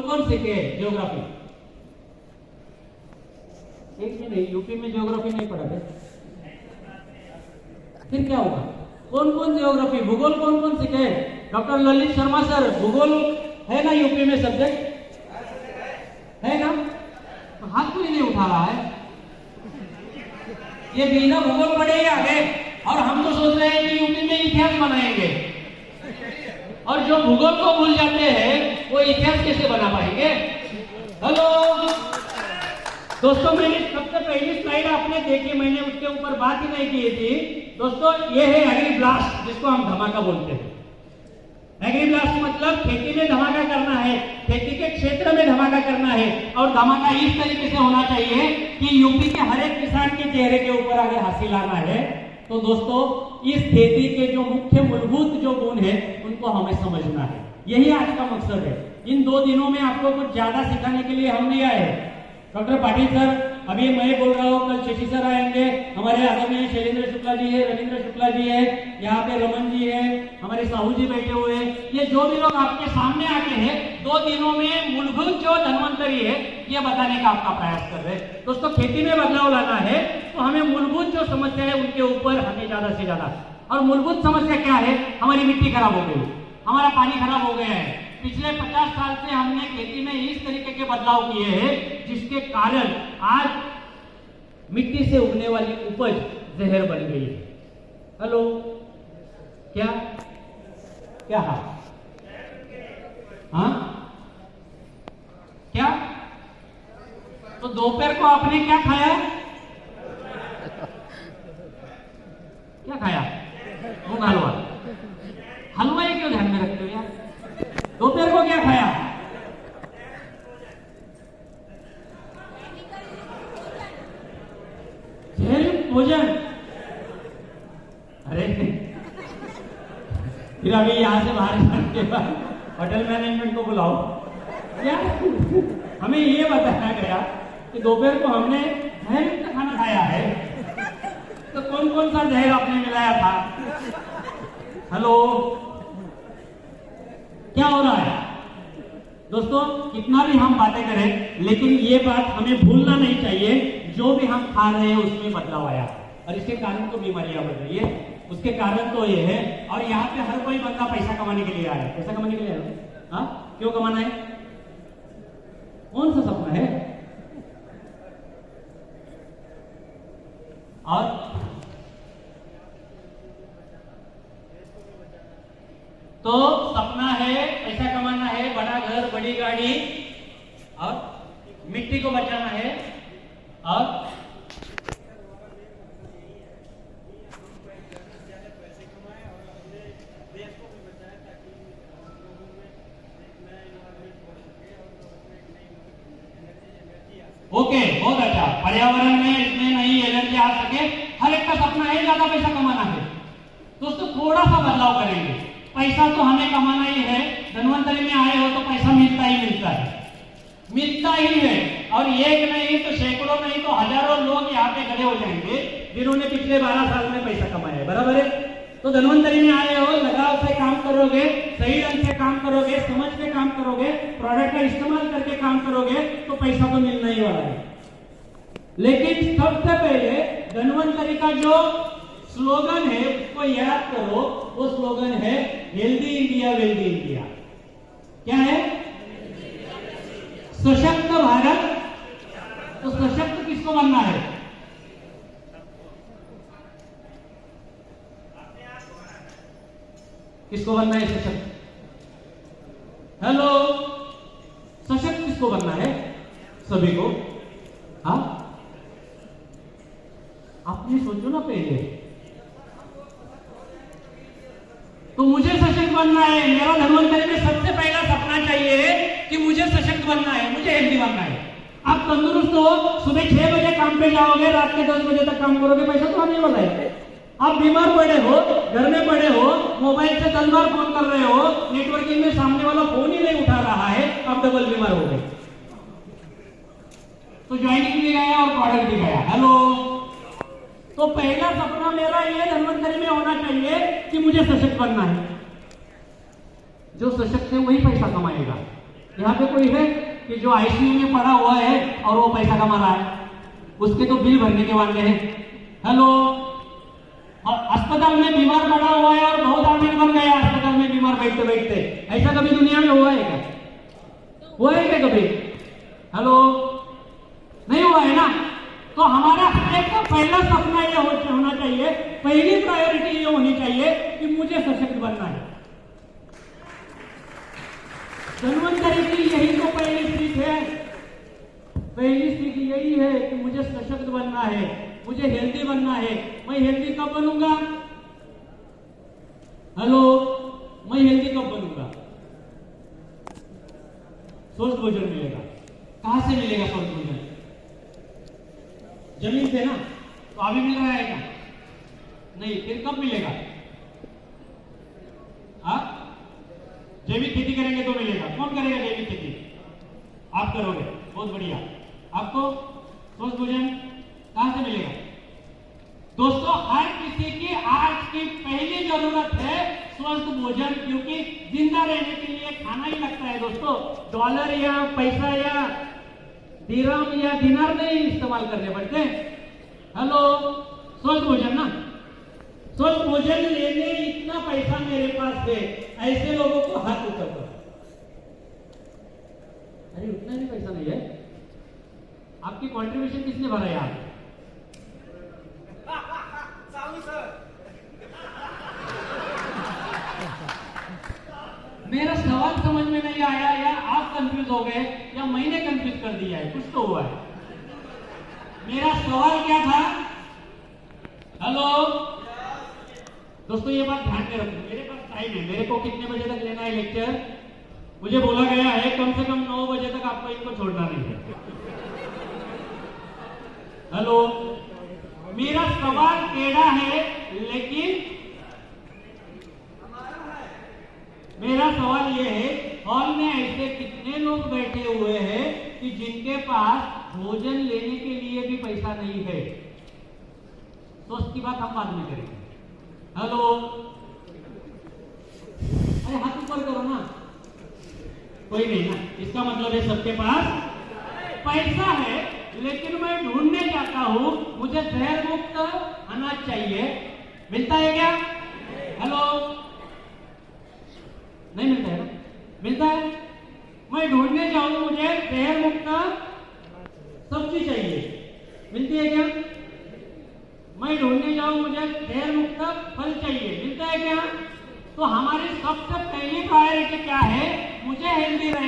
कौन सीखे ज्योग्राफी? एक में नहीं, यूपी में ज्योग्राफी नहीं पढ़ाते, फिर क्या होगा? कौन कौन ज्योग्राफी, भूगोल कौन कौन सीखे? डॉक्टर ललित शर्मा सर, भूगोल है ना यूपी में सब्जेक्ट? है ना? तो हाथ क्यों नहीं उठा रहा है? ये बिना भूगोल पढ़े आगे, और हम तो सोच रहे हैं कि यूपी में इतिहास बनाएंगे, और जो भूगोल को भूल जाते हैं वो इतिहास कैसे बना पाएंगे? हेलो दोस्तों, मैंने सबसे पहली स्लाइड आपने देखी, मैंने उसके ऊपर बात ही नहीं की थी। दोस्तों ये है एग्री ब्लास्ट, जिसको हम धमाका बोलते हैं। एग्री ब्लास्ट मतलब खेती में धमाका करना है, खेती के क्षेत्र में धमाका करना है, और धमाका इस तरीके से होना चाहिए कि यूपी के हर एक किसान के चेहरे के ऊपर अगर हंसी लाना है तो दोस्तों इस खेती के जो मुख्य मूलभूत जो गुण है उनको हमें समझना है। यही आज का मकसद है। इन 2 दिनों में आपको कुछ ज्यादा सिखाने के लिए हम नहीं आए। डॉक्टर पाटिल सर, अभी मैं बोल रहा हूँ, कल शशि सर आएंगे, हमारे आदरणीय शैलेंद्र शुक्ला जी है, रविंद्र शुक्ला जी है, यहाँ पे रमन जी है, हमारे साहू जी बैठे हुए हैं। ये जो भी लोग आपके सामने आके हैं 2 दिनों में मूलभूत जो धन्वंतरी है ये बताने का आपका प्रयास कर रहे हैं। दोस्तों खेती में बदलाव लाना है तो हमें मूलभूत जो समस्या है उनके ऊपर हमें ज्यादा से ज्यादा, और मूलभूत समस्या क्या है? हमारी मिट्टी खराब हो गई, हमारा पानी खराब हो गया है। पिछले 50 साल से हमने खेती में इस तरीके के बदलाव किए हैं जिसके कारण आज मिट्टी से उगने वाली उपज जहर बन गई है। हेलो, क्या क्या हाँ क्या? तो दोपहर को आपने क्या खाया? क्या खाया? मूंग हलवा। हलवा ही क्यों ध्यान में रखते हो यार? दोपहर को क्या खाया? भोजन। अरे फिर अभी यहां से बाहर जाने के बाद होटल मैनेजमेंट को बुलाओ यार। हमें ये बताया गया कि दोपहर को हमने जहरयुक्त खाना खाया है, तो कौन कौन सा जहर आपने मिलाया था? हेलो, क्या हो रहा है? दोस्तों कितना भी हम बातें करें लेकिन ये बात हमें भूलना नहीं चाहिए, जो भी हम खा रहे हैं उसमें बदलाव आया और इसके कारण तो बीमारियां बढ़ रही है। उसके कारण तो ये है, और यहाँ पे हर कोई बंदा पैसा कमाने के लिए आया है। पैसा कमाने के लिए आया, हाँ? क्यों कमाना है? कौन सा सपना है? और तो सपना है पैसा कमाना है, बड़ा घर, बड़ी गाड़ी, और मिट्टी को बचाना है, और ओके, बहुत अच्छा। पर्यावरण में इसमें नई एनर्जी आ सके, हर एक का सपना है ज्यादा पैसा कमाना है। दोस्तों थोड़ा सा बदलाव करेंगे, पैसा तो हमें कमाना ही है। धन्वंतरी में आए हो तो पैसा मिलता ही मिलता है, मिलता ही है। और एक नहीं तो सैकड़ों नहीं तो हजारों लोग यहाँ पे खड़े हो जाएंगे जिन्होंने पिछले 12 साल में पैसा कमाया है, बराबर है? तो धन्वंतरी में आए हो, लगाव से काम करोगे, सही ढंग से काम करोगे, समझ के काम करोगे, प्रोडक्ट का इस्तेमाल करके काम करोगे तो पैसा तो मिलना ही वाला है। लेकिन सबसे पहले धन्वंतरी का जो स्लोगन है उसको याद करो। वो स्लोगन है हेल्दी इंडिया वेल्दी इंडिया। क्या है? सशक्त भारत। तो सशक्त किसको बनना है? किसको बनना है सशक्त? हेलो, सशक्त किसको बनना है? सभी को। हाँ, आपने सोचो ना पहले। तो मुझे सशक्त बनना है, मेरा धन्वंतरी में सबसे पहला सपना चाहिए कि मुझे सशक्त बनना है, मुझे हेल्दी बनना है। आप तंदुरुस्त हो, सुबह 6 बजे काम पे जाओगे, रात के 10 बजे तक काम करोगे, पैसा तो आने वाला है। आप बीमार पड़े हो, घर में पड़े हो, मोबाइल से 10 बार फोन कर रहे हो, नेटवर्किंग में सामने वाला फोन ही नहीं उठा रहा है, आप डबल बीमार हो गए। तो ज्वाइनिंग भी गया और प्रोडक्ट भी गया। हेलो, तो पहला सपना मेरा ये धन्वंतरी में होना चाहिए कि मुझे सशक्त बनना है। जो सशक्त है वही पैसा कमाएगा। यहाँ पे कोई है कि जो आईसीयू में पड़ा हुआ है और वो पैसा कमा रहा है, उसके तो बिल भरने के वाले हैं। हेलो, और अस्पताल में बीमार पड़ा हुआ है और बहुत आदमी बन गया अस्पताल में बीमार बैठते बैठते। ऐसा कभी दुनिया में हुआ है क्या? हुआ है क्या कभी? हेलो, नहीं हुआ है ना। तो हमारा एक का पहला सपना ये होना चाहिए, पहली प्रायोरिटी ये होनी चाहिए कि मुझे सशक्त बनना है। धन्वंतरि की यही तो पहली सीख है। पहली सीख यही है कि मुझे सशक्त बनना है, मुझे हेल्दी बनना है। मैं हेल्दी कब बनूंगा? हेलो, मैं हेल्दी कब बनूंगा? स्वस्थ भोजन मिलेगा। कहां से मिलेगा स्वस्थ भोजन? जमीन से ना। तो अभी मिल रहा है क्या? नहीं, फिर कब मिलेगा? जैविक खेती करेंगे तो मिलेगा। कौन करेगा जैविक खेती? आप करोगे, बहुत बढ़िया। आपको स्वस्थ भोजन कहां से मिलेगा? दोस्तों, हर किसी की आज की पहली जरूरत है स्वस्थ भोजन, क्योंकि जिंदा रहने के लिए खाना ही लगता है। दोस्तों, डॉलर या पैसा या दिरहम या दिनार नहीं इस्तेमाल करने पड़ते। हेलो, स्वस्थ भोजन ना। स्वस्थ भोजन लेने इतना पैसा मेरे पास है, ऐसे लोगों को हाथ ऊपर करो। अरे उतना भी पैसा नहीं है। आपकी कंट्रीब्यूशन किसने भरा है? आप मेरा सवाल समझ में नहीं आया, या आप कंफ्यूज हो गए, या मैंने कंफ्यूज कर दिया है, कुछ तो हुआ है। मेरा सवाल क्या था? हेलो दोस्तों, ये बात ध्यान में रखो। मेरे पास टाइम है, मेरे को कितने बजे तक लेना है लेक्चर? मुझे बोला गया है कम से कम 9 बजे तक आपको इनको छोड़ना नहीं है। हेलो, मेरा सवाल टेढ़ा है, लेकिन मेरा सवाल यह है, हॉल में ऐसे कितने लोग बैठे हुए हैं कि जिनके पास भोजन लेने के लिए भी पैसा नहीं है? तो उसकी बात हम बाद में करेंगे। हेलो, अरे हाथ ऊपर करो ना। कोई नहीं ना, इसका मतलब है सबके पास पैसा है, लेकिन मैं ढूंढने जाता हूं, मुझे जहर मुक्त अनाज चाहिए। मिलता है क्या? हेलो, नहीं मिलता है ना? मिलता है। मैं ढूंढने जाऊं, मुझे जहर मुक्त सब्जी चाहिए। मिलती है क्या? मैं ढूंढने जाऊं, मुझे जहर मुक्त फल चाहिए। मिलता है क्या? तो हमारी सबसे पहली प्रायोरिटी क्या है? मुझे हेल्दी रहना